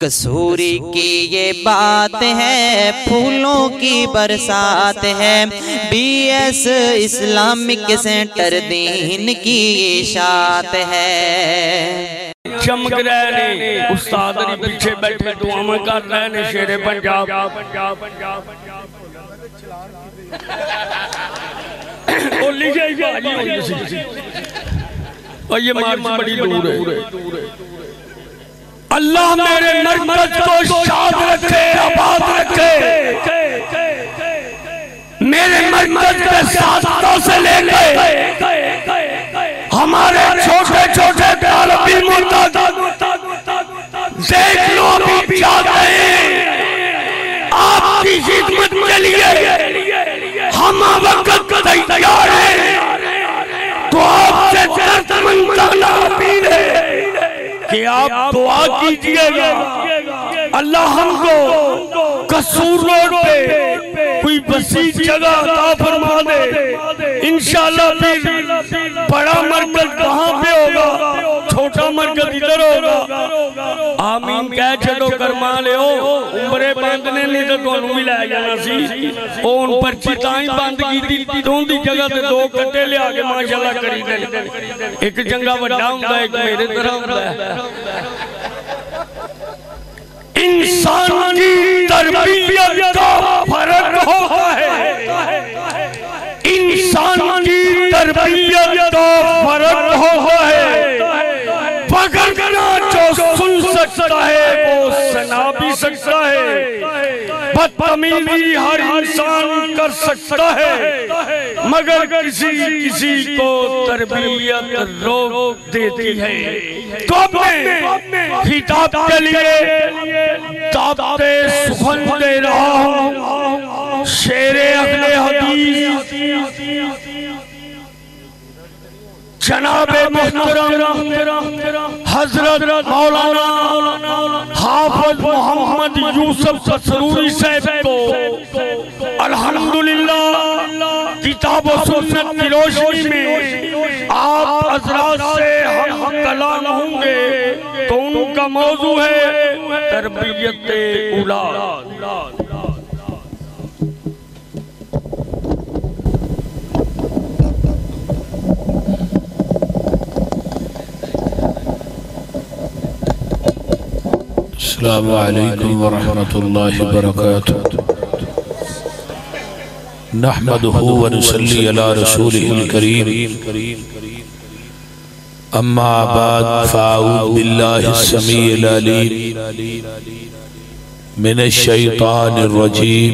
कसूरी की ये बात है, फूलों की बरसात है। BS इस्लामिक सेंटर दीन की इशात है। चमक रहे ने उस्ताद पीछे बैठे दुआएं कर रहे ने शेरे पंजाब। और ये मार्च बड़ी दूर है। अल्लाह मेरे मरकज को शाद रखे, आबाद रखे। मेरे मरकज के साथों से लेकर हमारे छोटे छोटे तालिब इल्म देख लो अभी चाहते हैं आपकी खिदमत के लिए हम वक्त तैयार हैं। तो आपसे दर्दमंदाना अपील है कि आप दुआ कीजिएगा अल्लाह हमको कसूर रोड पे कोई वसी जगह अता फरमा दे। इंशाअल्लाह फिर बड़ा मरकज कहाँ पे होगा, छोटा मरकज इधर होगा। आमीन कह चलो करमा लियो। उम्रे बंद ने नहीं तो तुहानू भी लै जाना सी। ओ हुण पर्ची तां ही बंद कीती दों दी जगह ते दो कट्टे लिया के माशाअल्लाह करी दे। एक चंगा वड्डा हुंदा एक मेरे तरह हुंदा है। इंसान की तरबियत का फर्क होता है। इंसान की तरबियत का फर्क होता है। पकड़ना जो सुन सकता है वो सुना भी सकता है। बदतमीजी हर इंसान कर सकता है मगर किसी को तरबियत रोक देती है। तो अपने खिताब के लिए दावते सुखन दे रहा हूँ। शेरे अगले हदीस जनाबे मुहतरम हजरत मौलाना हाफिज मोहम्मद यूसुफ कसरूरी साहब को अल्हम्दुलिल्लाह किताब और सुन्नत की रोशनी में आप हजरात से हम कलाम होंगे। तो उनका मौजू है तरबियत औलाद। अस्सलामु अलैकुम व रहमतुल्लाहि व बरकातुहू। नहमदुहु व नुसल्ली अला रसूलिहिल करीम। अम्मा बाद फ़अऊज़ु बिल्लाहिस समीइल अलीम मिनश शैतानिर रजीम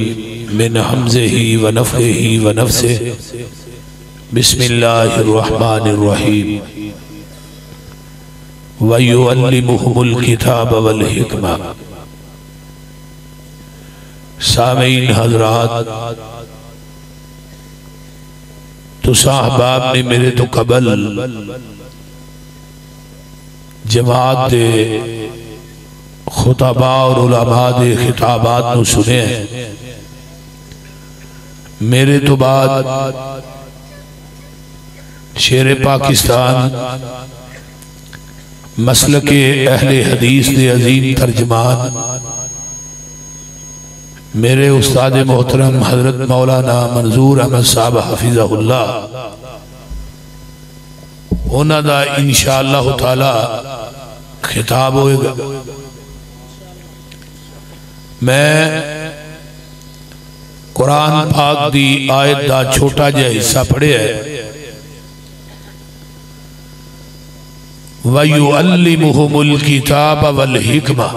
मिन हम्ज़िही व नफ़्ख़िही व नफ़्सिही। बिस्मिल्लाहिर रहमानिर रहीम। वयुअल्लिमुहुमुल किताब वल हिकमा। सामीन हज़रात, तो साहबाब ने मेरे तो कबल जमात दे खुतबा और उलमा दे खिताबात नू सुने हैं। मेरे तो बाद शेरे पाकिस्तान मसलके अहले हदीस दे अजीम तर्जमान मेरे उस्ताद मोहतरम हजरत मौलाना मंजूर अहमद साहब हफिज़हुल्लाह, उन्हां दा इंशाअल्लाह ताला खिताब होएगा। मैं कुरान पाक दी आयत दा छोटा जिहा हिस्सा पढ़िया है। वयुअल्लिमुहुमुल किताब वल हिकमा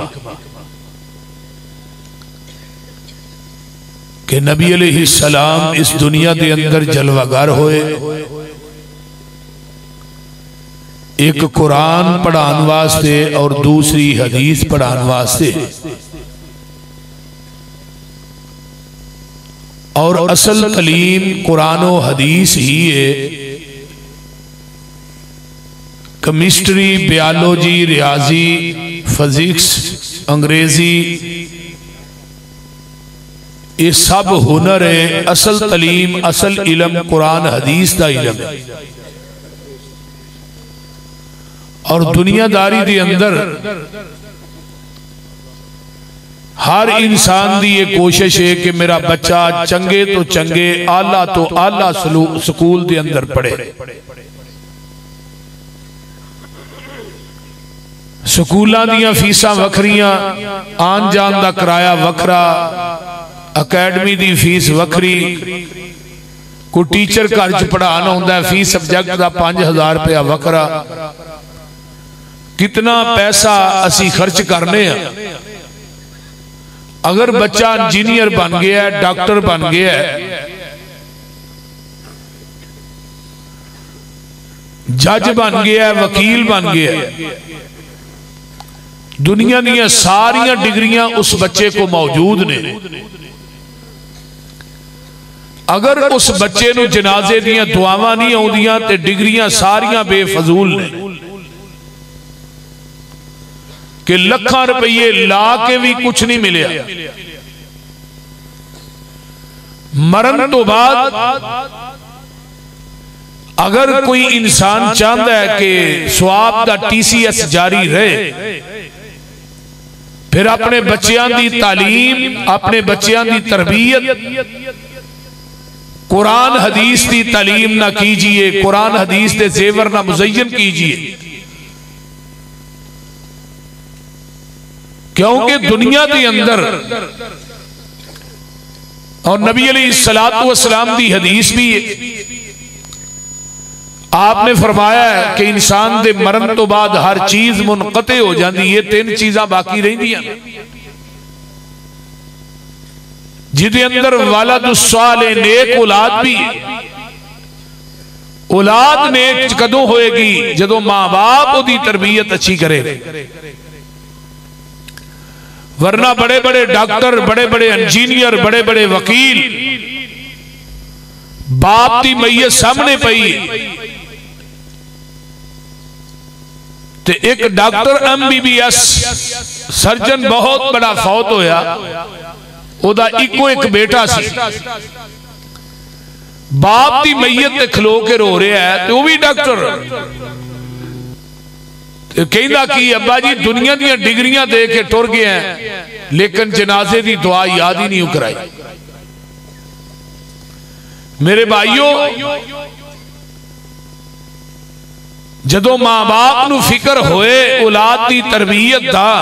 के नबी अलैहिस्सलाम इस दुनिया के अंदर जलवागर होए। एक कुरान पढ़ाने वास्ते और दूसरी हदीस पढ़ाने वास्ते। और असल तलीम कुरान और हदीस ही है। केमिस्ट्री, बायोलॉजी, रियाजी, फिजिक्स, अंग्रेजी, ये सब हुनर है। असल तलीम, असल इलम कुरान हदीस का इलम है। और दुनियादारी के अंदर हर इंसान की ये कोशिश है कि मेरा बच्चा चंगे तो चंगे आला तो आला स्कूल के अंदर पढ़े। स्कूलों दियां फीसां वखरियां, आन जान का किराया वखरा, अकैडमी की फीस वखरी, कोई टीचर घर च पढ़ाना होंदा फीस सब्जैक्ट का 5000 रुपया वखरा। कितना पैसा असी खर्च करने हैं। अगर बच्चा इंजीनियर बन गया है, डॉक्टर बन गया है, जज बन गया है, वकील बन गया है, दुनिया दी सारिया डिग्रियां उस बच्चे को मौजूद ने। अगर उस बच्चे नूं जनाजे दियां दुआवां नहीं आउंदियां ते डिग्रियां सारियां बेफजूल ने कि लाखां रुपये ला के भी कुछ नहीं मिले। मरण तो बाद अगर कोई इंसान चाहता है कि स्वाब का TCS जारी रहे, फिर अपने बच्चों की तालीम, अपने बच्चों की तरबियत कुरान हदीस की तालीम ना कीजिए, कुरान हदीस के जेवर ना मुज़य्यन कीजिए, क्योंकि दुनिया के अंदर और नबी अलैहिस्सलातु वस्सलाम की हदीस भी आपने फरमाया है कि इंसान के मरण तो बाद हर चीज मुनक़ते हो जाती है, 3 चीज़ां बाकी रहिंदियां जिहदे अंदर वालदुस्सालिह नेक औलाद भी। औलाद नेक कदों होएगी जदों मां बाप उहदी तरबियत अच्छी करे, वरना बड़े बड़े डॉक्टर, बड़े बड़े इंजीनियर, बड़े बड़े वकील बाप की मैयत सामने पई ते एक डॉक्टर MBBS सर्जन बहुत बड़ा फौत होया, ओदा इको एक बेटा सी, बाप की मैयत ते खलो के रो रहा है तो वह भी डॉक्टर कहता कि अब्बा जी दुनिया दी डिग्रियां दे के टुर गए हैं, लेकिन जनाजे की दुआ याद ही नहीं कराई। मेरे भाइयों, जदों मां बाप नूं फिक्र होए औलाद की तरबियत दा,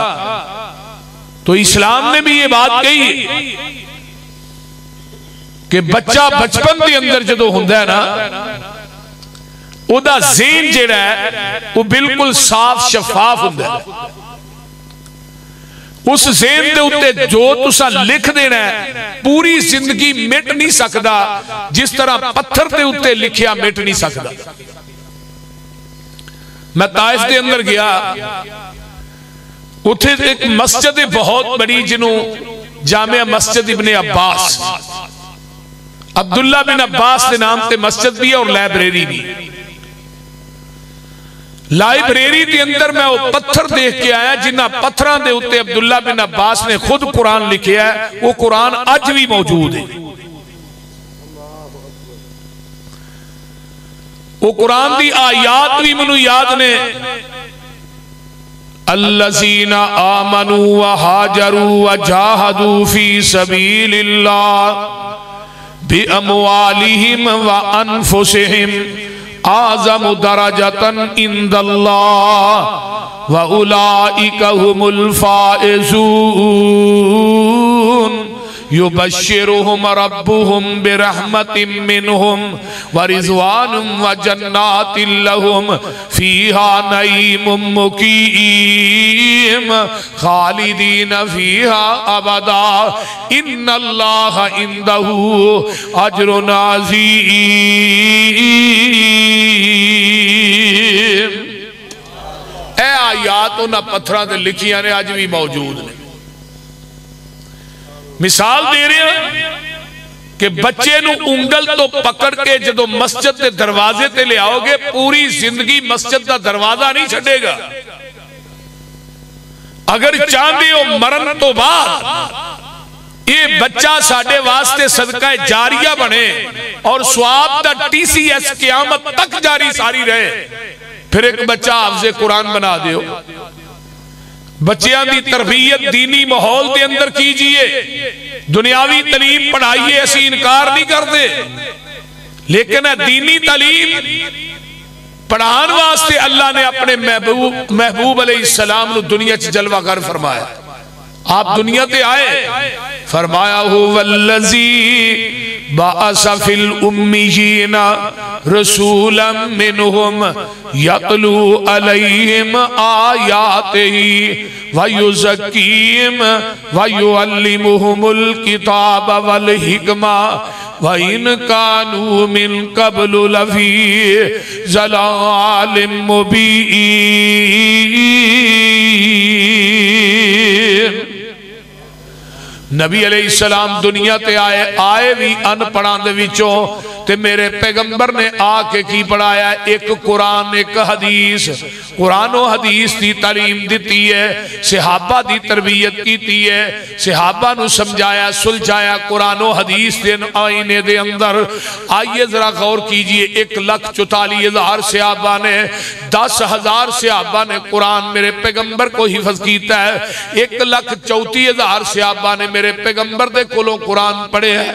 तो इस्लाम ने भी ये बात कही कि बच्चा बचपन के अंदर जदों हुंदा है ना, उहदा ज़हन जिहड़ा है वो बिल्कुल साफ शफाफ हुंदा है। उस ज़हन दे उत्ते जो तुसां लिख देना है पूरी जिंदगी मिट नहीं सकता, जिस तरह पत्थर के उत्ते लिखिया मिट नहीं सकता। मैं ताइफ के अंदर गया, उत्थे एक मस्जिद बहुत बड़ी जिन्हों जामिया मस्जिद इब्ने अब्बास, अब्दुल्ला बिन अब्बास के नाम से मस्जिद भी है और लाइब्रेरी भी। लाइब्रेरी के अंदर मैं वो पत्थर देख के आया जिन्होंने पत्थरों के उत्ते अब्दुल्ला बिन अब्बास ने खुद कुरान लिखा है, वो कुरान अज भी मौजूद है। वो कुरान की आयात भी मैनू याद ने, अल्लज़ीना आमनू व हाजरू व जाहदू फी सबीलिल्लाह बि अमवालिहिम व अनफुसिहिम आज़म दरजतन इंदल्लाह व उलाइका हुमुल फाइज़ून युबश्शिरुहुम रब्बुहुम बिरहमतिम मिनहुम व रिज़वानुम व जन्नातिन लहुम फीहा नईमुम मुकीम खालिदीन फीहा अबदा इन्नल्लाह इंदहु अज्रुन अज़ीम। ए आयात उन्हां पत्थरां ते लिखियां ने, अज भी मौजूद ने। मिसाल दे रहे हैं कि बच्चे नू उंगल तो पकड़ के जदों मस्जिद के दरवाजे ते ले आओगे, पूरी जिंदगी मस्जिद का दरवाजा नहीं छड़ेगा। अगर चाहते हो मरण तो बाद ये बच्चा साडे वास्ते सदका जारिया बने और स्वाब का TCS क़यामत तक जारी सारी रहे, फिर एक बच्चा हाफ़िज़े कुरान बना दियो। बच्चों की तरबियत दीनी माहौल के अंदर कीजिए। दुनियावी तालीम पढ़ाइए, असी इनकार नहीं करते, लेकिन दीनी तालीम पढ़ाने वास्ते अल्लाह ने अपने महबूब अलैहिस्सलाम को दुनिया च जलवागर फरमाया। आप दुनिया ते आए, फरमाया हुवल्लज़ी बाअसा फिल उम्मियीना रसूलन मिनहुम यतलू अलैहिम आयातिही व युज़क्कीहिम व युअल्लिमुहुमुल किताब वल हिकमा व इन कानू मिन क़ब्लु लफ़ी ज़लालिम मुबीन। नबी अलैहिस्सलाम दुनिया ते आए भी अनपढ़ां दे विचों, ते मेरे पैगंबर ने आके की पढ़ाया? एक कुरान एक हदीस। कुरान और हदीस की तालीम दी है, सहाबा की तरबियत की है, सहाबा नू समझाया सुलझाया कुरान और हदीस के आईने दे अंदर। आइए जरा गौर कीजिए, 1,44,000 सहाबा ने, 10,000 सहाबा ने कुरान मेरे पैगंबर को हिफज किया है। 1,34,000 सहाबा ने मेरे पैगंबर दे कोलों कुरान पढ़े है।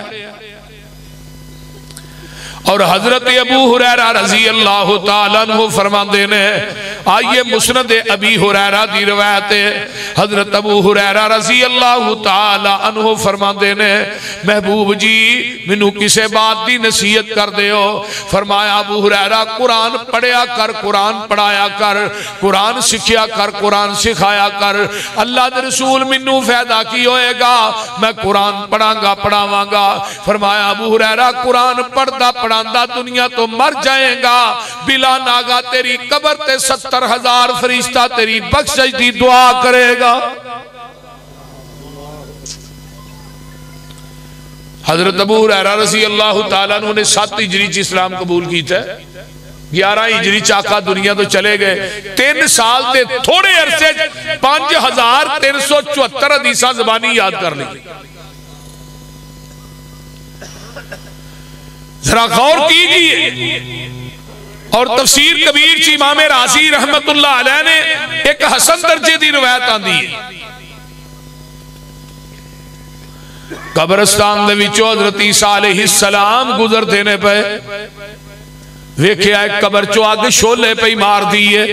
और हजरत अबू हुरैरा रजी अल्लाह तआला अन्हु फरमाते ने, आइए मुस्नद अबी हुरैरा दी रवायत है, हजरत अबू हुरैरा रजी अल्लाह तआला अन्हु फरमाते ने, महबूब जी मैनू किसे बात की नसीहत कर दे। फरमाया अबू हुरैरा कुरान पढ़िया कर, कुरान पढ़ाया कर, कुरान सिखिया कर, कुरान सिखाया कर। अल्लाह दे रसूल मैनू फायदा की होएगा? मैं कुरान पढ़ांगा पढ़ावांगा। फरमाया अबू हुरैरा कुरान पढ़दा पढ़ांदा दुनिया तो मर जाएगा, बिला नागा तेरी कब्र ते 70,000 फरिश्ता तेरी बख्शिश दी दुआ करेगा। हजरत अबू हुरैरा रज़ी अल्लाह तआला अन्हु ने 7 हिजरी च इस्लाम कबूल किया, 11 हिजरी च आका दुनिया तो चले गए। 3 साल के थोड़े अरसे 5,374 हदीसा ज़बानी याद कर ली। जरा गौर कीजिए। और तफसीर कबीर च इमाम राज़ी रहमतुल्लाह अलैह ने एक हसन दर्जे की रिवायत आंदी है। कब्रिस्तान दे विचों हज़रत ईसा अलैहिस्सलाम गुजरते ने पे, वेख्या कब्र चो अग शोले पई मार दी है।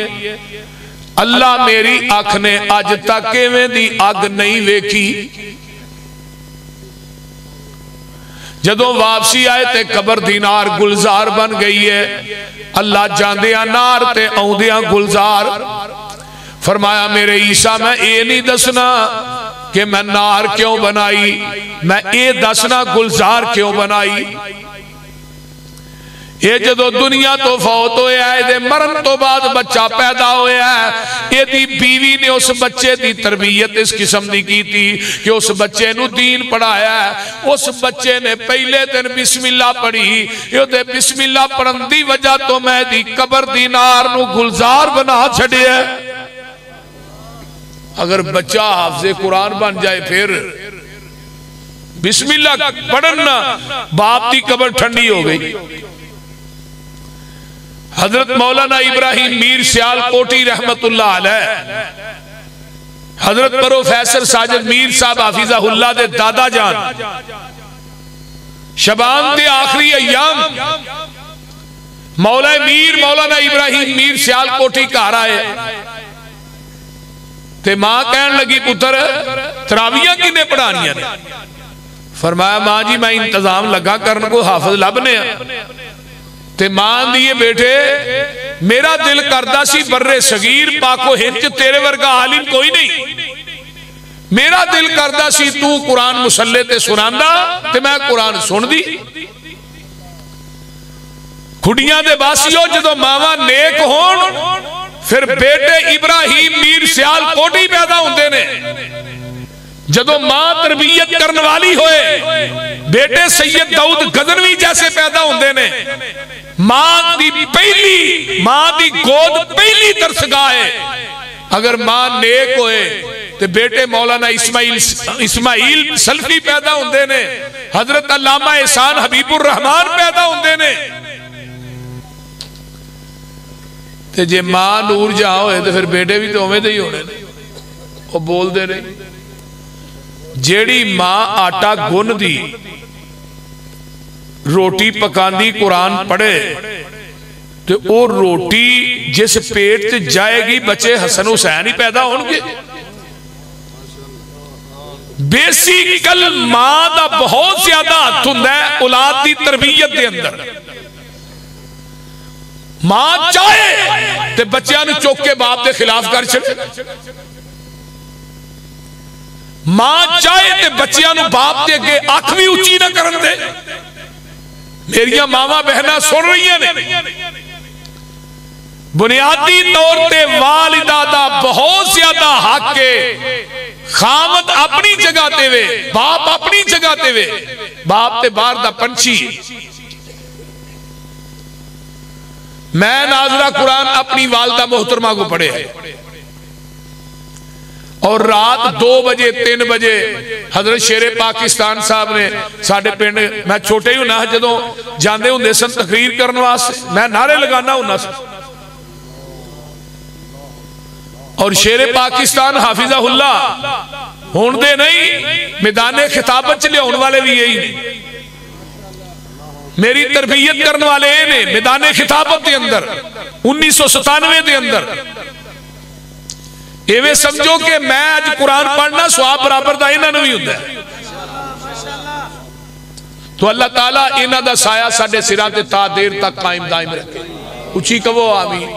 अल्लाह मेरी अख ने अज तक इवें दी अग नहीं वेखी। जदों वापसी आए ते कब्र दी नार गुलजार बन गई है। अल्लाह जांदियां नार ते आउंदियां गुलजार। फरमाया मेरे ईसा मैं ये नहीं दसना कि मैं नार क्यों बनाई, मैं ये दसना गुलजार क्यों बनाई। ये जदों दुनिया तो फौत होया, ये मरण तो बाद बच्चा पैदा होया, ये बीवी ने उस बच्चे की तरबियत इस किस्म की की थी कि उस बच्चे नू दीन पढ़ाया। उस बच्चे ने पहले दिन बिस्मिल्लाह पढ़ी, ये बिस्मिल्लाह पढ़न की वजह तो मैं दी कब्र दी नार नू गुलजार बना छड़िया। अगर बच्चा हाफिज़े कुरान बन जाए फिर बिस्मिल्लाह पढ़न ना, बाप की कब्र ठंडी हो गई। हजरत मौलाना इब्राहिम मीर सियालकोटी रहमतुल्लाह अलैह, हजरत प्रोफेसर साजिद मीर साहब हाफिज़हुल्लाह दे दादा जान, शबान दे आखिरी अय्याम मौलाना इब्राहिम मीर सियालकोटी घर आए ते मां कहन लगी पुत्र तरावियां किने पढ़ानियां ने। फरमाया मां जी मैं इंतजाम लगा करन को हाफिज लभने ते मां दिए बेटे मेरा दिल करदा सी बर्रे सगीर पाको हिंद तेरे वर्गा आलिम कोई नहीं, मेरा दिल करदा सी तू कुरान मुसल्ले ते सुनांदा ते मैं कुरान सुनदी। खुड़ियां दे बासियो जदों मावा नेक होण फिर बेटे इब्राहिम मीर सियालकोटी पैदा होंदे ने। जदों मां तरबियत करने वाली होए बेटे सैयद दाऊद गजनवी जैसे पैदा होंदे ने। मां दी गोद पहली दरसगाह है। अगर मां नेक होए तो बेटे मौलाना इस्माइल सल्फी पैदा होंदे ने, हजरत अल्लामा एहसान हबीबुर रहमान पैदा होंदे ने। ते जे मां नूर जहां होए तो फिर बेटे भी तो उवें दे ही होने। वो बोलते नहीं। जेड़ी मां आटा गुन दी रोटी पकांदी कुरान पढ़े तो वो रोटी जिस पेट च जाएगी बच्चे हसन हुसैन ही पैदा होंगे। बेसिकल मां का बहुत ज्यादा हथ हुंदा है औलाद की तरबियत के अंदर। मां चाहे तो बच्चों को चुक के बाप के खिलाफ कर छड़े, मां चाहे तो बच्चों को बाप के अगे अख भी उची ना करन दे। मेरिया मावा बहना सुन रही ने, बुनियादी तौर पर वालिदा दा बहुत ज्यादा हक है। खामद अपनी जगह ते वे, बाप अपनी जगह ते वे, बाप ते बाहर दा पंछी। मैं नाज़रा कुरान अपनी वालदा मोहतरमा को पढ़े है और रात 2 बजे 3 बजे हजरत शेरे पाकिस्तान साहब ने साडे पिंड, मैं छोटे ही होना जदों जांदे हुंदे सन तकरीर करने वास्ते, मैं नारे लगाना होना सा। और शेरे पाकिस्तान हाफिज़हुल्लाह हुण दे नहीं मैदाने खिताबत च लियाउण वाले भी यही ने, मेरी तरबियत करने वाले ये ने मैदाने खिताबत के अंदर 1997 के अंदर। एवें समझो कि मैं अज कुरान पढ़ना स्वाब बराबर का इन्होंने भी होता है। तो अल्लाह ताला इन्हां दा साया साडे सिरां ते ता देर तक कायम दायम रखे। उची कहो आमीन।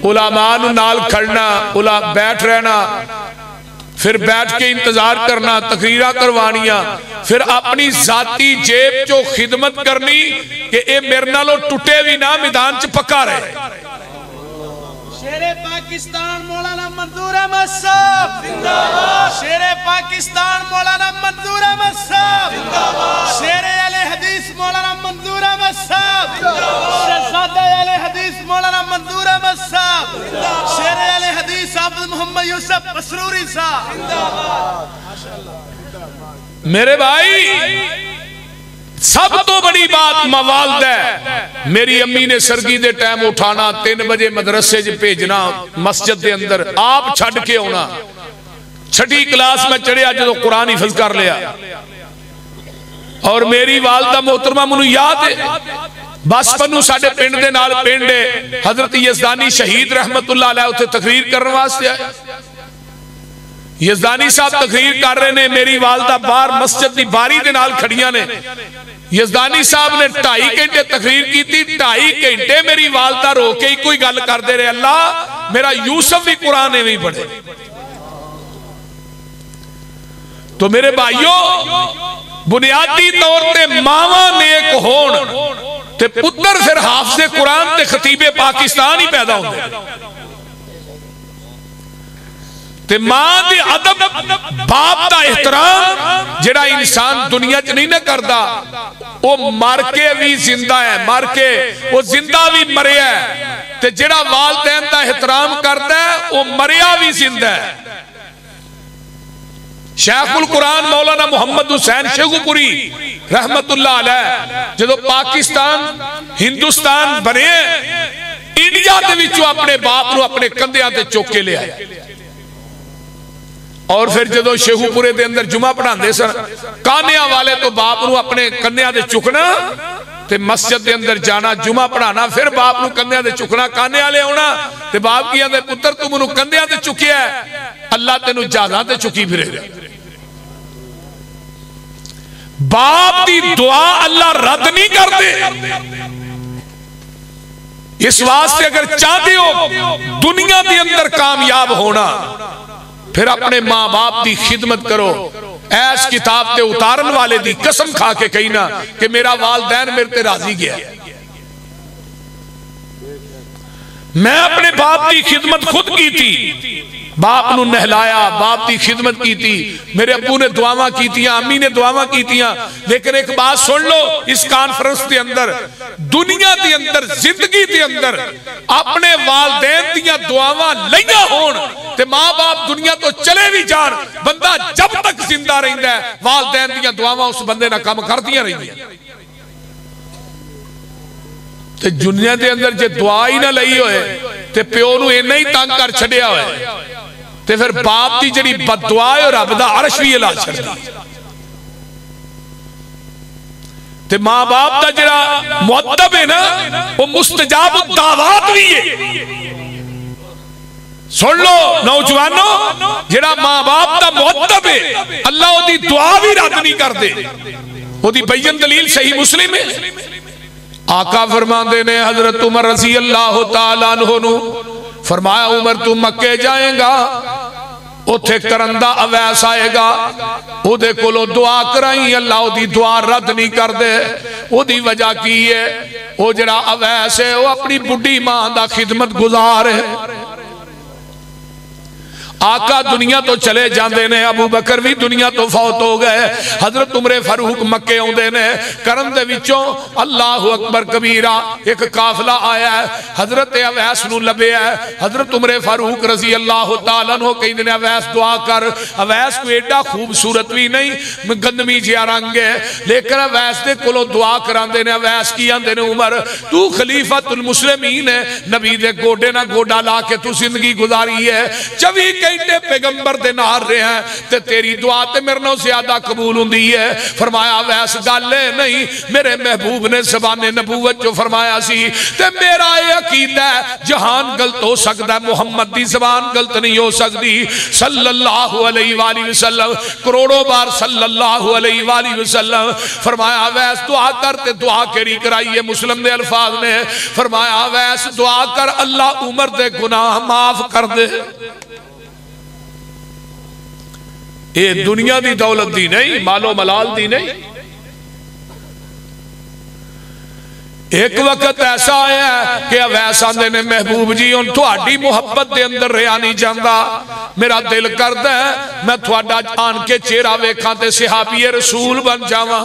उलामा नूं नाल खड़ना, उला बैठ रहना, फिर बैठ के इंतजार करना, तकरीरा करवानिया, फिर अपनी जाती जेब चो खिदमत करनी कि ये मेरे नालों टुटे भी ना, मैदान च पक्का रहे। शेरे पाकिस्तान मौलाना मंजूर अहमद साहब जिंदाबाद। शेरे पाकिस्तान मौलाना मंजूर अहमद साहब जिंदाबाद। शेरे अहले हदीस मौलाना मंजूर अहमद साहब जिंदाबाद। शहजादे अहले हदीस मौलाना मंजूर अहमद साहब जिंदाबाद। शेरे अहले हदीस अब्दुल मोहम्मद यूसुफ पसरूरी साहब जिंदाबाद। माशाअल्लाह। मेरे भाई सब तो बड़ी बात मवालद है। मेरी अम्मी ने सरगी दे टाइम उठाना, 3 बजे मदरसे च भेजना, मस्जिद के अंदर आप छड़ के आना। 6ठी क्लास में चढ़िया जो कुरान हिफज कर लिया। और मेरी वालदा मोहतरमा मैनू याद है बसपन साडे पिंड दे नाल पिंड है, हजरत यजदानी शहीद रहमतुल्लाह अलैह उत्थे तकरीर करने वास्ते आए। यजदानी साहब तकरीर कर रहे ने, मेरी वालदा बाहर मस्जिद की बारी दे नाल खड़ियां ने। यजदानी साहब ने 2.5 घंटे तकरीर की, 2.5 घंटे मेरी वालदा रो के ही कोई गल करते रहे, अल्लाह मेरा यूसुफ भी कुरान एवं पढ़े। तो मेरे भाइयों बुनियादी तौर पर मावा नेक होण ते पुत्र फिर हाफिज़े कुरान ते खतीबे पाकिस्तान ही पैदा होंदे। ते मां दे अदब, बाप का एहतराम जेड़ा इंसान दुनिया च नहीं ना करता, वो मर के भी जिंदा है, मर के वो जिंदा भी मरिया है। ते जेड़ा वालदैन का एहतराम करता है वो मरिया भी जिंदा है। शेखुल कुरान मौलाना मोहम्मद हुसैन शेखुपुरी रहमतुल्लाह अलैह जदों पाकिस्तान हिंदुस्तान बने, इंडिया दे विचों अपने बाप नूं अपने कंधियां ते चुक के ले आए। और फिर जो शेखुपुरे के अंदर जुमा पढ़ाते सन, कानिया वाले तो बाप नूं अपने कन्या दे चुकना ते मस्जिद के अंदर जाना, जुमा पढ़ाना, फिर बाप नूं कन्या दे चुकना, काने वाले आना ते बाप की आंदे पुत्र तू मैनूं कंधियां ते चुकिया, अल्लाह तेनूं जहाज़ां ते चुकी फिरेगा। बाप की दुआ अल्लाह रद्द नहीं करते। इस वास्ते अगर चाहते हो दुनिया के अंदर कामयाब होना, फिर अपने मां बाप की खिदमत करो। ऐस किताब के उतारन वाले की कसम खा के कही ना कि मेरा वालदैन मेरे ते राजी गया। मैं अपने बाप की खिदमत खुद की थी, बाप नूं नहलाया, बाप की खिदमत की थी, मेरे अब्बू ने दुआवां की, अम्मी ने दुआवां की। लेकिन एक बात सुन लो, इस कॉन्फ्रेंस के अंदर दुनिया के अंदर जिंदगी के अंदर अपने वालदैन दियां दुआवां लईयां होण ते मां बाप दुनिया तो चले भी जान, बंदा जब तक जिंदा रहिंदा है वालदैन दियां दुआवां उस बंदे नाल काम करदियां रहिंदियां। ते दुनिया के अंदर जे दुआ ही ना लई होए ते प्यो नूं इन्ना ही तंग कर छड्डिया होए। ते फिर बाप की जिहड़ी बददुआ है रब दा अर्श भी हिला छड्डदी। ते मां बाप का जिहड़ा मुअद्दब है ना वो मुस्तजाब दावत भी है। सुन लो नौजवानों, जिहड़ा मां बाप का मुअद्दब है अल्लाह ओदी दुआ भी रद्द नहीं करदे। ओदी बयन दलील सही मुस्लिम है। आका फरमाते ने हजरत उमर रज़ी अल्लाह तआला अन्हु नू फरमाया, उमर तू मक्के जाएगा, उथे करंदा अवैस आएगा, ओदे कोलों दुआ कराई, अल्लाह ओदी दुआ रद्द नहीं करदे। ओदी वजह की है? वो जरा अवैस है वो अपनी बुढ़ी मां दा खिदमत गुजार है। आका दुनिया तो चले जाते ने, अबू बकर भी दुनिया तो फौत हो गए। हजरत उमरे फारूक मक्के आउंदे ने, करन दे विचों अल्लाहु अकबर कबीरा एक काफिला आया है, हजरत अवैस नूं लभ्या है। हजरत उमरे फारूक रजी अल्लाह तआला अन्हु कहंदे ने, अवैस दुआ कर। अवैस कोई एडा खूबसूरत भी नहीं, गंदमी जिहा रंग है, लेकिन अवैस दे कोलों दुआ करांदे ने। अवैस की आंदे ने, उमर तू खलीफतुल मुस्लिमीन है, नबी दे गोडे ना गोडा ला के तू जिंदगी गुजारी है, 24 घंटे पैगंबर दे नाल रहे हैं, ते तेरी दुआ ते मेरे नालों ज्यादा कबूल हुंदी है। फरमाया वैस गल नहीं, मेरे महबूब ने ज़बाने नबूवत जो फरमाया सी, ते मेरा ये अकीदा है जहान गलत हो सकता है, मुहम्मद दी ज़बान गलत नहीं हो सकती। सल्लल्लाहु अलैहि वसल्लम, करोड़ों बार सल्लल्लाहु अलैहि वसल्लम। फरमाया वैस दुआ कर, ते दुआ केड़ी कराई है? मुस्लिम दे अल्फाज ने फरमाया वैस दुआ कर अल्लाह उमर दे गुनाह माफ कर दे। ये दुनिया दी दौलत दी नहीं, मालो मलाल दी नहीं। एक वक्त ऐसा आया कि अवैस आंदे ने, महबूब जी हुण तुहाडी मुहब्बत दे अंदर रहा नहीं जांदा, मेरा दिल करदा है मैं तुहाडा आन के चेहरा वेखां ते सहाबी रसूल बन जावां।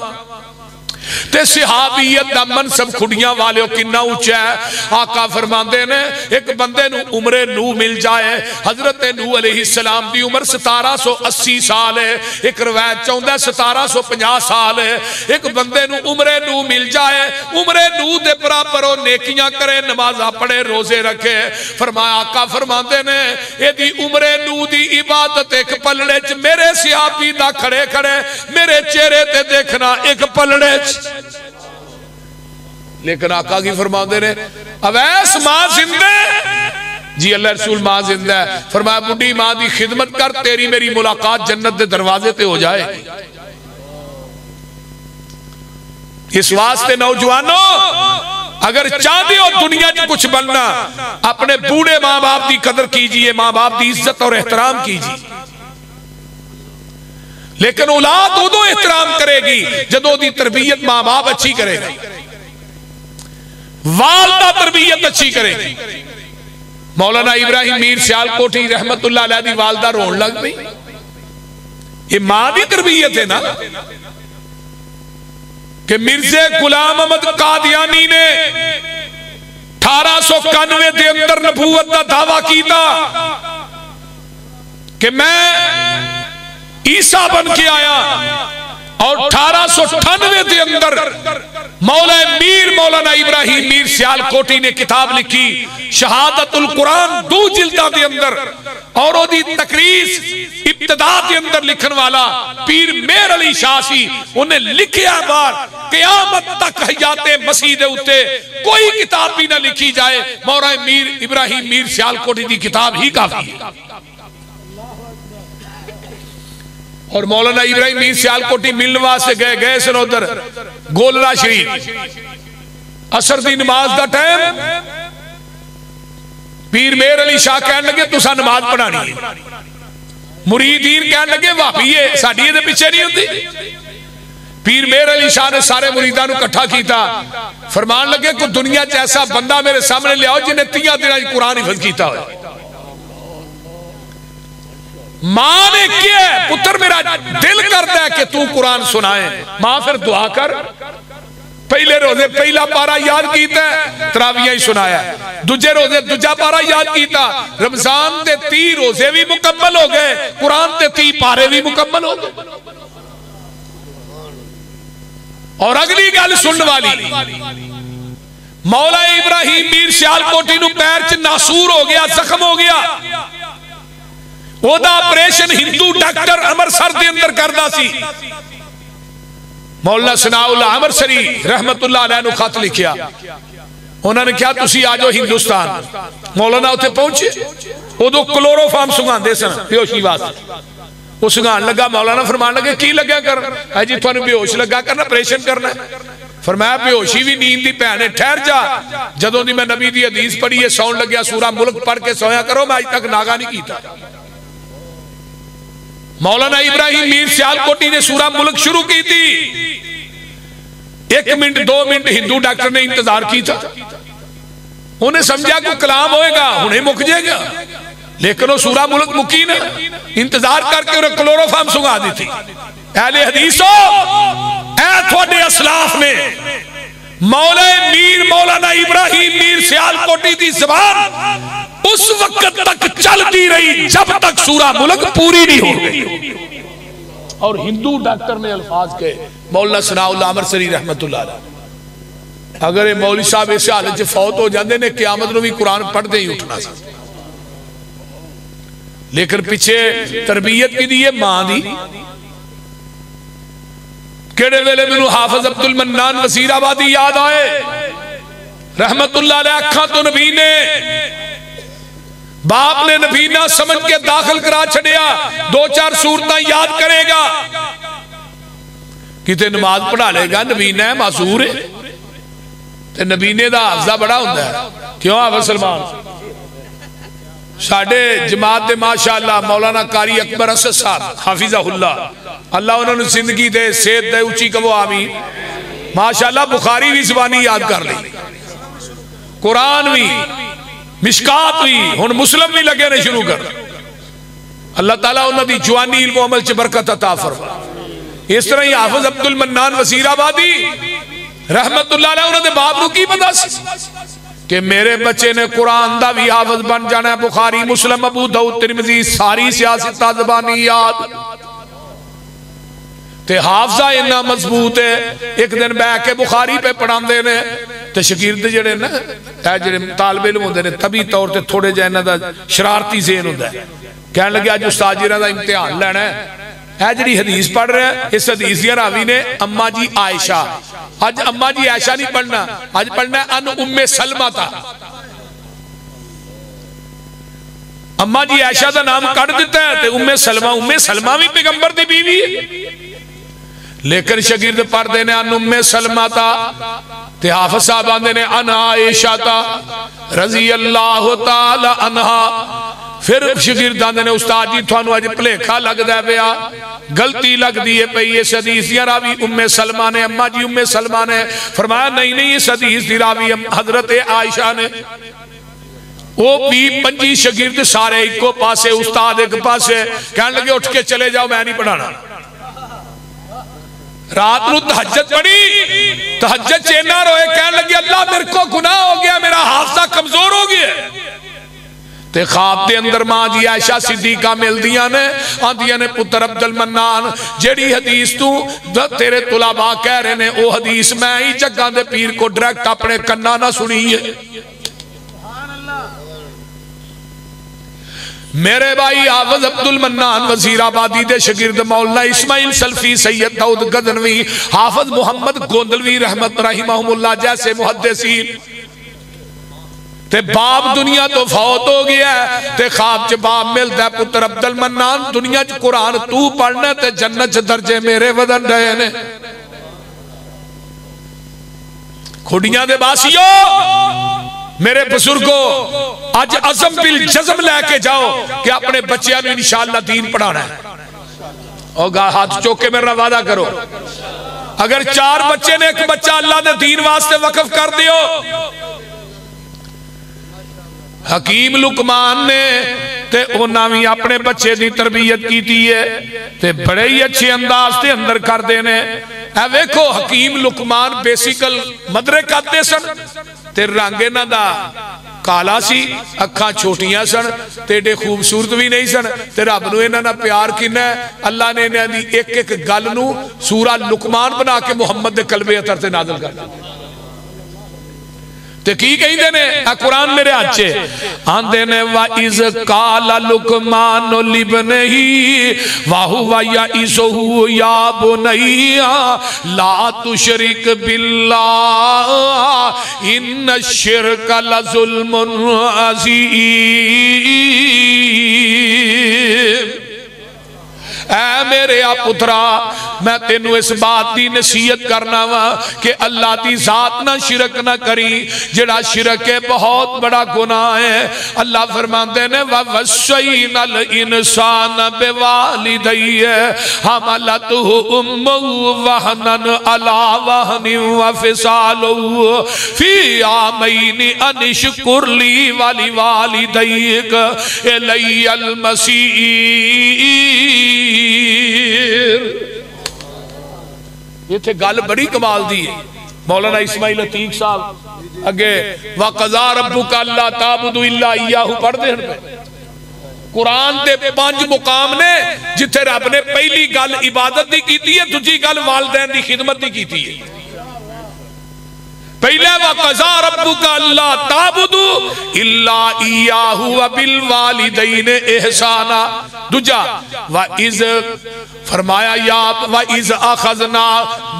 ते सहाबियत दा मनसब खुड़ियां वाले कितना ऊंचा है। आका फरमाते ने, एक बंदे नू उम्रे नू मिल जाए। हजरत नू अलैहिस्सलाम दी उम्र 1780 साल है, एक रवायत चाहुंदा 1750 साल है। एक बंदे नू उम्रे नू मिल जाए, उम्रे नू दे बराबर ओ नेकियां करे, नमाज़ां पढ़े, रोजे रखे। फरमाया आका फरमाते ने, एदी उम्रे नू दी इबादत एक पलड़े च, मेरे सहाबी दा खड़े खड़े मेरे चेहरे ते देखना एक पलड़े च। लेकिन आका की फरमाते ने, अवैस मां जिंदा जी, अल्लाह रसूल मां जिंदा है। फरमाया बुढ़ी मां की खिदमत कर, तेरी मेरी मुलाकात जन्नत के दरवाजे ते हो जाएगी। इस वास्ते नौजवानों, अगर चाहते हो दुनिया में कुछ बनना, अपने बूढ़े मां बाप की कदर कीजिए, मां बाप की इज्जत और एहतराम कीजिए। लेकिन औलाद उदों एहतराम करेगी जदों दी तरबियत मां बाप अच्छी करेगा, वालदा तरबियत अच्छी करेगी। मौलाना इब्राहिम मीर सियालकोटी रहमतुल्लाह अलैह दी वालदा रोन लग पई। ये मां दी तरबियत है ना, कि मिर्जे गुलाम अहमद कादियानी ने 1891 के अंदर नबूवत का दावा किया कि मैं ईसा बन के आया, और 1898 के अंदर मौलाना इब्राहिम मीर सियालकोटी ने किताब लिखी शहादतुल कुरान 2 जिल्दां दे अंदर, और ओदी तकरीर इब्तिदा के अंदर लिखन वाला पीर मेहर अली शाह सी। उन्हें लिखिया बार क़यामत तक हयाते मसीह दे उत्ते कोई किताब भी ना लिखी जाए, मौलाना मीर इब्राहिम मीर सियालकोटी की किताब ही काफी है। और मौलाना इब्राहिम मीर सियालकोटी मिलने वास्ते गए सन उधर गोलरा शरीफ, असर दी नमाज का टाइम। पीर मेहर अली शाह कहन लगे तुसा नमाज पढ़ानी है, मुरीदीन कहन लगे वापिए साडी इहदे पिछे नहीं होंदी। पीर मेहर अली शाह ने सारे मुरीदां नूं इकट्ठा किया, फरमान लगे कोई दुनिया च ऐसा बंदा मेरे सामने लियाओ जिन्हें 30 दिनां च कुरान हिफज किया हो। मां ने किया, पुत्र मेरा दिल करता है कि तू कुरान सुनाए। मां फिर दुआ कर, पहले रोजे पहला पारा याद किया, तरावियां ही सुनाया। दूजे रोजे दूजा पारा याद किया। रमजान के 30 रोजे भी मुकम्मल हो गए, कुरान के 30 पारे भी मुकम्मल हो गए। और अगली गल सुनने वाली, मौला इब्राहिम मीर सियालकोटी नूं पैर च नासूर हो गया, जख्म हो गया। ओदा ऑपरेशन हिंदू डॉक्टर अमृतसर के अंदर करता सी। मौलाना सनाउल्ला अमृतसरी रहमतुल्लाह अलैह नूं खत लिखिया, उन्होंने कहा तुसी आ जाओ हिंदुस्तान। मौलाना उत्थे पहुंचे, उदों क्लोरोफार्म सुंघाते सन बेहोशी वास्ते। वो सुंघाण लगा, मौलाना फरमान लगे की लग्या कर? है जी तुहानूं बेहोश लगा करना, ऑपरेशन करना। फरमाया बेहोशी भी नींद दी भैन है, ठहर जा। जदों दी मैं नबी दी हदीस पढ़ी है सौण लग्या सूरा मुल्क पढ़ के सोया करो, मैं अज तक नागा नहीं कीता। मौलाना इब्राहिम मीर सियालकोटी ने सूरा मुल्क शुरू की थी, 1 मिनट 2 मिनट हिंदू डॉक्टर ने इंतजार किया। उन्हें समझा को कलाम होएगा हुणे मुक जाएगा, लेकिन वो सूरा मुल्क मुकी ना, इंतजार करके उन्हें क्लोरोफार्म सुंघा दी थी। अहले हदीसो थोड़े असलाफ ने मौलाना इब्राहिम मीर सियालकोटी की जबान उस वक्त तक चलती रही जब तक सूरा मुल्क पूरी नहीं हो गई। और हिंदू डॉक्टर ने अल्फाज के मौलाना सनाउल्लाह अमृतसरी रहमतुल्लाह अलैह, अगर ये मौलवी साहब इस हालत फौत हो जाते ने क़यामत नूं भी कुरान पढ़ते ही उठना सी। लेकिन पिछे तरबियत की दी है मां दी। केड़े वेले मैनू हाफिज अब्दुल मन्नान वसीराबादी याद आए रहमतुल्लाह अलैह। अखा तो नबी ने बाप ने नबीना समझ के दाखिल करा छड़िया, 2-4 सूरतां याद करेगा, किते नमाज पढ़ा लेगा, नबीना है मासूर है, ते नबीने दा हाफजा बड़ा हुंदा है। क्यों हाफिज सलमान साडे जमात दे माशाअल्लाह मौलाना कारी अकबर असद साहब हाफिज़हुल्लाह, अल्लाह उन्होंने जिंदगी दे सेहत दे उची कबो आमीन। माशाअल्लाह बुखारी भी ज़बानी याद कर ली, कुरान भी, मिशकात भी, हुण मुस्लिम भी लगे ने शुरू कर। अल्लाह ताला उन्होंने दी जवानी इल्म अमल च बरकत अता फरमा। इस तरह ही हाफिज अब्दुल मन्नान वसीराबादी रहमतुल्लाह अलैह, उन्होंने बाप नूं की पता सी कि मेरे बच्चे ने कुरान दा भी हाफिज बन जाना है। बुखारी मुस्लिम अबू दाऊद तिरमिज़ी सारी सियासत ज़बानी याद, ते हाफजा इन्ना मजबूत है। एक दिन बह के बुखारी पे पढ़ाते ने, ते शकीर्द जेड़े ना जेड़े तालिब इल्म होंदे ने तभी तौर ते थोड़े जिहा इन्हां दा शरारती ज़हन हुंदा है। कहण लगे अज उस्ताद जी इन्हां दा इम्तिहान लैणा है, जी हदीस पढ़ रहे हैं, इस हदीस दी रावी ने अम्मा जी आयशा। अज अम्मा जी आयशा नहीं पढ़ना, अज पढ़ना अन उम्मे सलमा था। अम्मा जी आयशा का नाम कट दिता है, उम्मे सलमा भी पैगंबर की बीवी है। लेकिन शगिर्द पढ़ते ने अन उम्मे सलमा था, ते हाफिज साहब आंदे ने अन आयशा था रजी अल्लाह ताला अन्हा। फिर शगिर्द आंदे ने उस्ताद जी थानू अज भुलेखा लगदा पिया, गलती लगती है पई, इस हदीस दी रावी उम्मे सलमा ने, अम्मा जी उम्मे सलमा ने। फरमाया नहीं इस हदीस दी रावी हजरत आयशा ने। वो भी 25 शगिर्द सारे इको पासे, उस्ताद एक पासे। कहने लगे उठ के चले जाओ, मैं नहीं पढ़ाना। रात नूं तहज्जुद पढ़ी, तहज्जुद च इन्ना रोए, कहने लगे अल्लाह मेरे को गुनाह हो गया, मेरा हाफजा कमजोर हो गया। ते ख्वाब के अंदर मां जी आयशा सिद्दीका मिलदियां ने, आंदियां ने पुत्र अब्दुल मन्नान जेड़ी हदीस तू तेरे तुलाबा कह रहे ने, वो हदीस मैं ही जग्गां दे पीर को डायरेक्ट अपने कन्ना ना सुनी है। मेरे भाई हाफिज अब्दुल मन्नान वजीराबादी दे शगिर्द मौलाना इस्माइल सल्फी, सैयद दाऊद गजनवी, हाफिज मोहम्मद गोंदलवी रहमत रहिमहुल्लाह जैसे मुहद्दिसीन। ते बाप दुनिया तो फौत हो गया है, ते ख्वाब च बाप मिलता है पुत्र अब्दुल मन्नान दुनिया च कुरान तू पढ़ना, ते जन्नत च दर्जे मेरे वधन रहे ने। खुडियां दे बासियो मेरे बुजुर्गो अज अज़म बिल जज़म लैके जाओ कि अपने बच्चों को इंशाअल्लाह दीन पढ़ाना है। और हाथ चौक के मेरा वादा करो, अगर 4 बच्चे ने एक बच्चा अल्लाह दे दीन वास्ते वक्फ कर दियो। हकीम लुकमान ने ते उन्हां भी अपने बच्चे की तरबियत की है, ते बड़े ही अच्छे अंदाज के अंदर करते ने। वेखो हकीम लुकमान बेसिकल मदरे करते सन, ते रंग इन्हां दा काला सी, अखां छोटियां सन, ते एडे खूबसूरत भी नहीं सन। ते रब नूं इन्हां नाल प्यार किन्ना, अल्लाह ने इन्हां दी एक एक गल नूं सूरा लुकमान बना के मुहम्मद दे कलबे अतर ते नाज़िल कर दिता। ते की कहते ने कुरान मेरे हाथ च आंदे ने वा इज काला लुकमान लिबनही वाहु वा या इसहु या बुनैया ला तुशरिक बिल्लाह इन्न शिरक लजुल्मुन अज़ीम। ऐ मेरे आ पुत्रा मैं तेनू इस बात की नसीहत करना वा कि अल्लाह की जात ना शिरक ना करी, जेड़ा शिरक है बहुत बड़ा गुनाह है। अल्लाह फरमाते ने ववस्सैनल इंसान बिवालिदैहि हमलतहु उम्मुहु वहनन अला वहनिन व फिसालुहु फी आमैनि अनिश्कुर ली वलिवालिदैक इलैयल मसीह। इत्थे गल बड़ी कमाल दी है। मौलाना इस्माइल अतीक साहब अगे वक़ज़ा रब्बुका अल्ला ताबुदु इल्ला इय्याहु पढ़दे हैं। कुरान दे 5 मुकाम ने जिथे रब ने पहली गल इबादत दी कीती है, दूजी गल वालिदैन दी खिदमत दी कीती है। पहले वक़ज़ा रब्बुका अल्ला ताबुदु इल्ला इय्याहु व बिल वालिदैन इहसाना। दूजा व इज फरमाया या व इज अखज़ना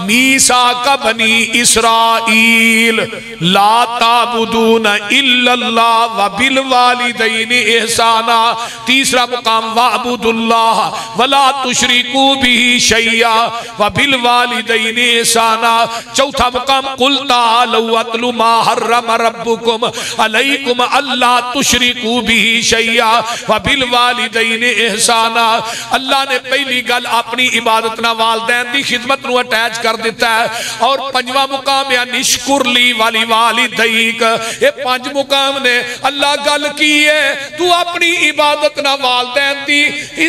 मीसाका बनी इस्राईल ला ताबुदून इल्लल्लाह व बिल वालिदैन इहसाना। तीसरा मुकाम वअबुदुल्लाह वला तुशरिकू बिही शैया व बिल वालिदैन इहसाना। चौथा मुकाम कुल तालू अतलु मा हर्रम रब्बुकुम अलैकुम अल्ला तुशरिकू बिही शैया व बिल वालिदैन इहसाना। अल्लाह ने पहली गल अपनी इबादत ना वालिदैन दी खिदमत नू अटैच कर दिता है। और 5वां मुकाम है निश्कुर ली वाली वालिदैक। ये 5 मुकाम ने। अल्लाह गल की है तू अपनी इबादत ना वालिदैन दी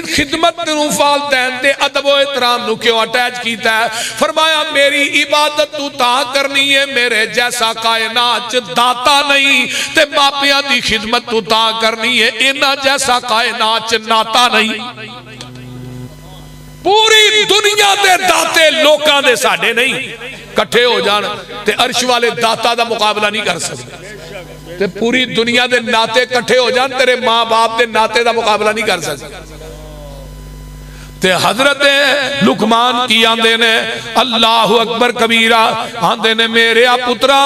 खिदमत नू वालिदैन दे अदब व एहतराम नू क्यों अटैच कीता है? फरमाया मेरी इबादत तू तां करनी है मेरे जैसा कायनात च दाता नहीं, ते मापियां दी खिदमत तू तां करनी है इन्हां जैसा कायनात च नाता नहीं। पूरी दुनिया दे दाते लोकां दे साडे नहीं, कट्ठे हो जान ते अर्श वाले दाता दा मुकाबला नहीं कर सकते। ते पूरी दुनिया दे नाते कट्ठे हो जान तेरे मां बाप दे नाते दा मुकाबला नहीं कर सकते। ते हजरत लुकमान की आंदे ने अल्लाहु अकबर कबीरा आंदे ने मेरे आ पुत्रा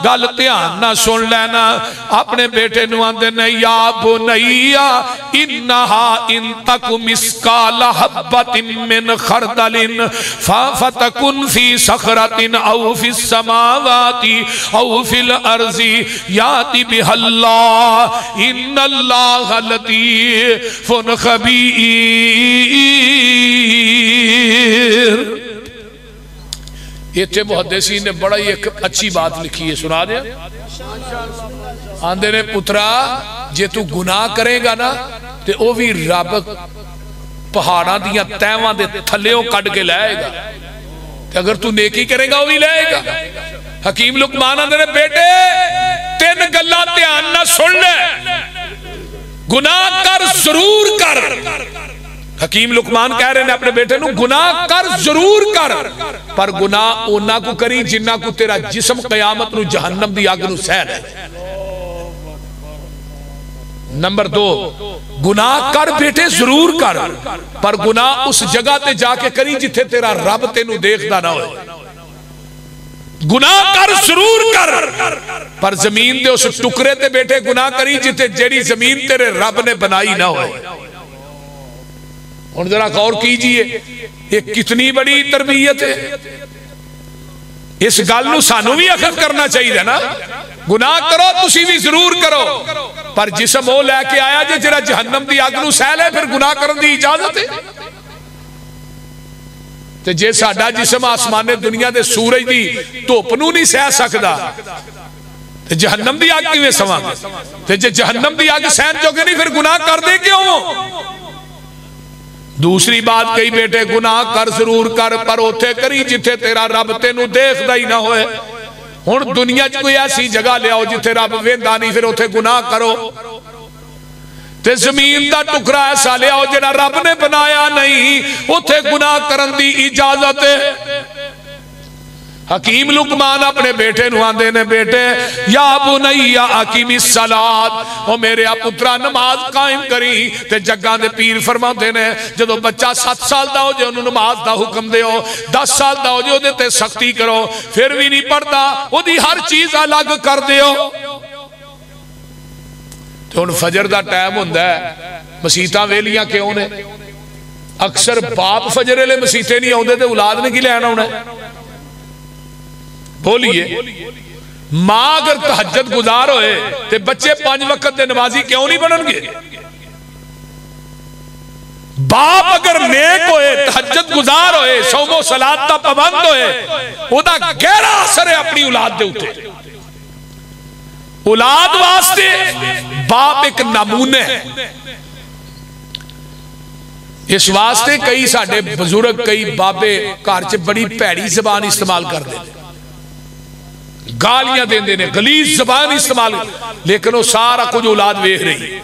गल ध्यान ना सुन लेना। अपने बेटे नु आंदे ने या बुनैया इन्नहा इन तकु मिस्काल हब्बतिन मिन खरदलिन फतकुन फी सखरतिन औ फिस समावाति औ फिल अर्जी याति बिहल्लाह इन्नल्लाह लतीफुन खबीर। इत्थे मुहद्दिसीन ने बड़ा ही एक अच्छी बात लिखी है, सुना दे। आंदे ने पुत्रा जे तू गुनाह करेगा ना ते ओ भी रब पहाड़ां दियां तैवां दे थल्लेओं कढ के लाएगा, ते अगर तू नेकी करेगा वो भी लाएगा। हकीम लुकमान आंदे ने बेटे 3 गल्लां ध्यान ना सुन ले, गुनाह कर जरूर कर। हकीम लुकमान कह रहे हैं अपने बेटे नू गुनाह कर जरूर कर, पर गुनाह ओना को करी जिन्ना को तेरा जिस्म कयामत नू जहन्नम दी अग नू सह ले। नंबर 2 गुनाह कर बेटे जरूर कर, पर गुनाह उस जगह ते जाके करी जिथे तेरा रब तेनू देखदा ना होए। गुनाह कर जरूर कर, पर जमीन दे उस टुकड़े ते बेटे गुनाह करी जिथे जेड़ी जमीन तेरे रब ने बनाई ना होए। हुण जरा गौर कीजिए ये कितनी बड़ी तरबियत है। इस गल नूं सानू भी अखज़ करना चाहिए ना। गुनाह करो तुसी भी जरूर करो, पर जिस्म वो लैके आया जे जिहड़ा जहन्नम दी अग नूं सह ले, फिर गुनाह करन दी इजाजत है। ते जे साडा जिस्म आसमाने दुनिया दे सूरज दी धुप नूं नहीं सह सकदा ते जहन्नम दी अग किवें सवांगे? ते जे जहन्नम दी अग सहन जोगे नहीं फिर गुनाह करदे क्यों? दूसरी बात कही बेटे गुनाह कर जरूर कर, पर उथे करी जिथे तेरा रब तेनू देखदा ही ना होए। हुण दुनिया च कोई ऐसी जगह लियाओ जिथे रब वेंदा नहीं, फिर उथे गुनाह करो। ते जमीन दा टुकड़ा ऐसा लियाओ जिहड़ा रब ने बनाया नहीं, उथे गुनाह करन दी इजाजत है। हकीम लुकमान अपने बेटे नूं आंदे ने, बेटे या बुनैया अकीमिस सलात, ओ मेरे पुत्रा नमाज कायम करी। ते जग्गां दे पीर फरमाते ने जदों बच्चा 7 साल दा हो जाए उन्होंने नमाज दा हुक्म दिओ, 10 साल दा हो जाए उहदे ते सख्ती करो, फिर भी नहीं पढ़ता उहदी हर चीज अलग कर दिओ। तो हुण फजर दा टाइम हुंदा है, मसीतां वेलियां क्यों ने? अक्सर बाप फजर वेले मसीते नहीं आउंदे ते औलाद ने की लैण आउणा? बोलिए, मां अगर तहज्जुद गुजार होए ते बच्चे 5 वक्त दे नमाजी क्यों नहीं बनणगे? बाप अगर नेक होए, तहज्जुद गुजार होए, सौमो सलात दा पाबंद होए, ओदा गहरा असर है अपनी औलाद दे उत्ते। औलाद वास्ते बाप एक नमूने है। इस वास्ते कई साडे बुजुर्ग, कई बाबे घर च बड़ी भैड़ी जबान इस्तेमाल करते हैं, गालियां देंदे ने, गलीज जबान इस्तेमाल, लेकिन वो सारा कुछ औलाद वेख रही।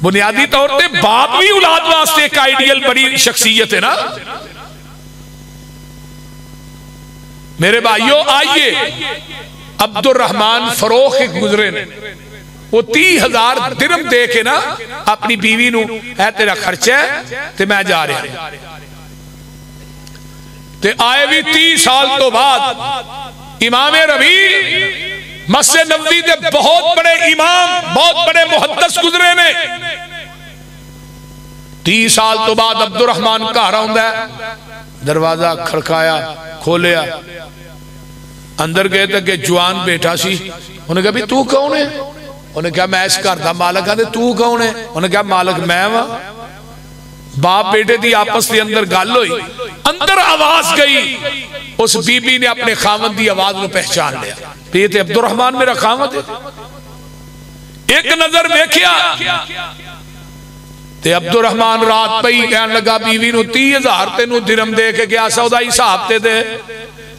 बुनियादी तौर पे बाप भी औलाद वास्ते एक आइडियल बड़ी शख्सियत है ना। मेरे भाइयों, आइए अब्दुल रहमान फरोख गुजरे ने, वो 30,000 दिरहम दे के ना अपनी बीवी नू, है तेरा खर्चा है ते मैं जा रहा, ते आए भी 30 साल तो बाद इमाम रबी मस्जिद नबवी दे बहुत बड़े इमाम, बहुत बड़े मुहद्दिस गुजरे ने। 30 साल तो बाद अब्दुल रहमान घर आउंदा है, दरवाजा खड़काया, खोलिया, अंदर गए तो अगे जवान बैठा सी। उन्हें कहा भी तू कौन है? उन्हें कहा मैं इस घर का मालिक हाँ। तू कौन है? उन्हें कहा मालिक मैं वा। बाप बेटे की आपस के अंदर गल हुई, अंदर आवाज गई, उस बीबी ने अपने खावंद की आवाज को पहचान लिया, ये तो अब्दुल रहमान मेरा खावंद है। एक नजर देखिया ते अब्दुल रहमान रात पई, कहन लगा बीवी नूं 30,000 तेनू दिरहम दे के गया सा, ओदा हिसाब ते दे।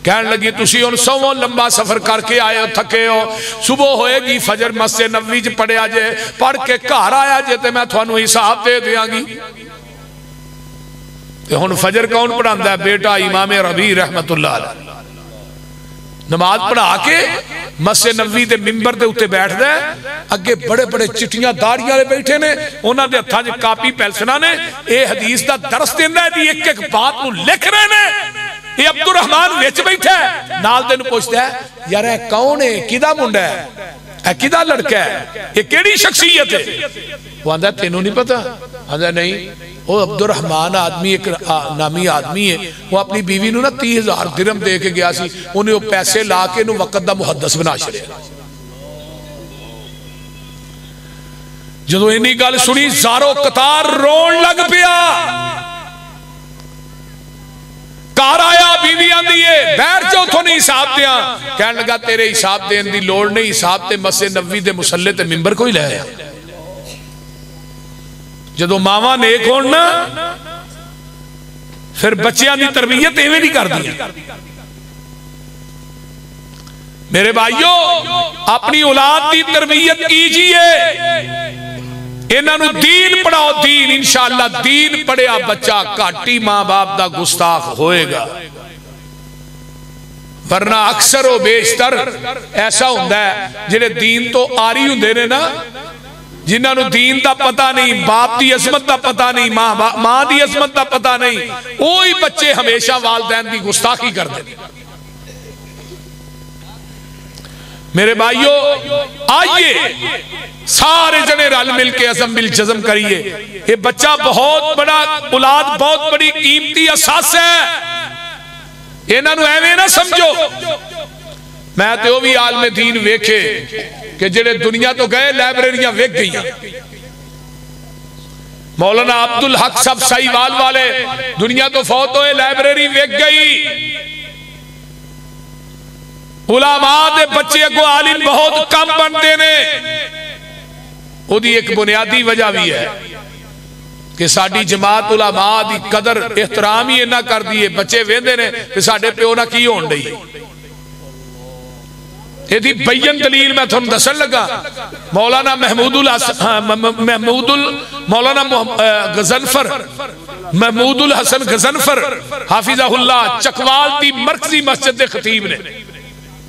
कहन लगी तुसी हुण सौवों लंबा सफर करके आए हो, थके हो, सुबह होएगी फजर मस्जिद नबवी च पढ़िया जे, पढ़ के घर आया जे ते मैं तुहानू हिसाब दे दियांगी। ते हुण फजर कौन पढ़ांदा है? बेटा इमाम रबी रहमतुल्लाह अलैह। नमाज पढ़ा के मस्जिद नबवी के मिंबर के उत्ते बैठदा है, अगे बड़े बड़े चिट्टियां दाढ़ियां वाले बैठे ने, उन्हां दे हत्थां च कापी पेंसिलां ने, ये हदीस का दरस देंदा है, दी एक एक बात नूं लिख रहे ने। ये अब्दुल रहमान विच बैठा है, नाल दे नूं पुछदा है यार ये कौन है, किदा मुंडा है, ए किदा लड़का है, ये केड़ी शख्सियत है? वो आंदा तेनू नहीं पता? आंदा नहीं, वो अब्दुल रहमान आदमी एक नामी आदमी है, वो अपनी बीवी नूं ना 30,000 दिरहम दे के गया सी, उन्हें वो पैसे ला के नूं वक्त दा मुहद्दिस बना छड़िया। जदों इन्नी गल सुनी ज़ारो कतार रोन लग पिया। घर आया, बीवी आंदी है बैठ जाओ थोड़ी हिसाब दिया। कहन लगा तेरे हिसाब देने की लोड़ नहीं, हिसाब ते मस्जिद नबवी दे मुसल्ले ते मिंबर कोई लै आया। जदों मावां नेक होण ना, फिर बच्चियां दी तरबियत इवें नहीं करदी। मेरे भाइयों, अपनी औलाद की तरबियत कीजिए, इन्हों दीन पढ़ाओ, दीन इंशाअल्लाह दीन पढ़िया बच्चा घट ही मां बाप का गुस्ताख होएगा। वरना अक्सर वो बेशतर ऐसा होंदा है जिहड़े दीन तो आरी हुंदे ने ना, जिन्होंने दीन का पता नहीं, बाप की अजमत का पता नहीं, मां की अजमत का पता नहीं, वही बच्चे हमेशा वालदैन की गुस्ताखी करते हैं। मेरे भाइयों, आइए सारे जने रल मिल के अज़म बिल जज़म करिए। ये बच्चा बहुत बड़ा, औलाद बहुत बड़ी कीमती असास है, इन्हों एवें ना समझो। मैं तो वह भी आलमे दीन वेखे कि जेड़े दुनिया तो गए, लाइब्रेरियां वेख गई। मौलाना अब्दुल हक साहब साहिवाल वाले दुनिया तो फौत होए, लाइब्रेरी वेख गई। उलामा दे बच्चे अगो आलिम बहुत कम बनते ने। उदी एक बुनियादी वजह भी है कि साडी जमात उलामा दी कदर एहतराम ही इन्ना कर दी है। बच्चे वेंदे ने कि साडे प्यो ना की होण डई। यदि बयन दलील मैं थोड़ा दसन लगा, मौलाना महमूदुल मौलाना गजनफर महमूदुल हसन गजनफर हाफिज़हुल्लाह चकवाल दी मरकजी मस्जिद दे खतीब ने।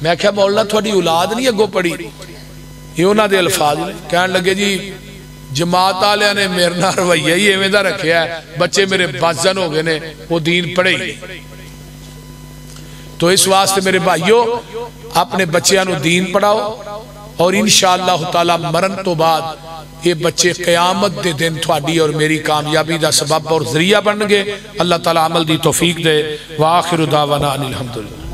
मैं क्या मौलाना थोड़ी औलाद नहीं अगो पढ़ी? ये उन्होंने अल्फाज ने कहन लगे जी जमात वाले ने मेरे नाल रवैया ही इवें दा रखिया है, बच्चे मेरे बाजन हो गए ने, वो दीन पढ़े ही नहीं। तो इस वास्ते मेरे भाइयों अपने बच्चों को दीन पढ़ाओ और इंशाअल्लाह ताला मरण तो बाद ये बच्चे क़यामत के दिन थोड़ी और मेरी कामयाबी का सबब और जरिया बन गए। अल्लाह ताला अमल दी तौफीक दे। व आखिरु दावाना अनिल हम्दुलिल्लाह।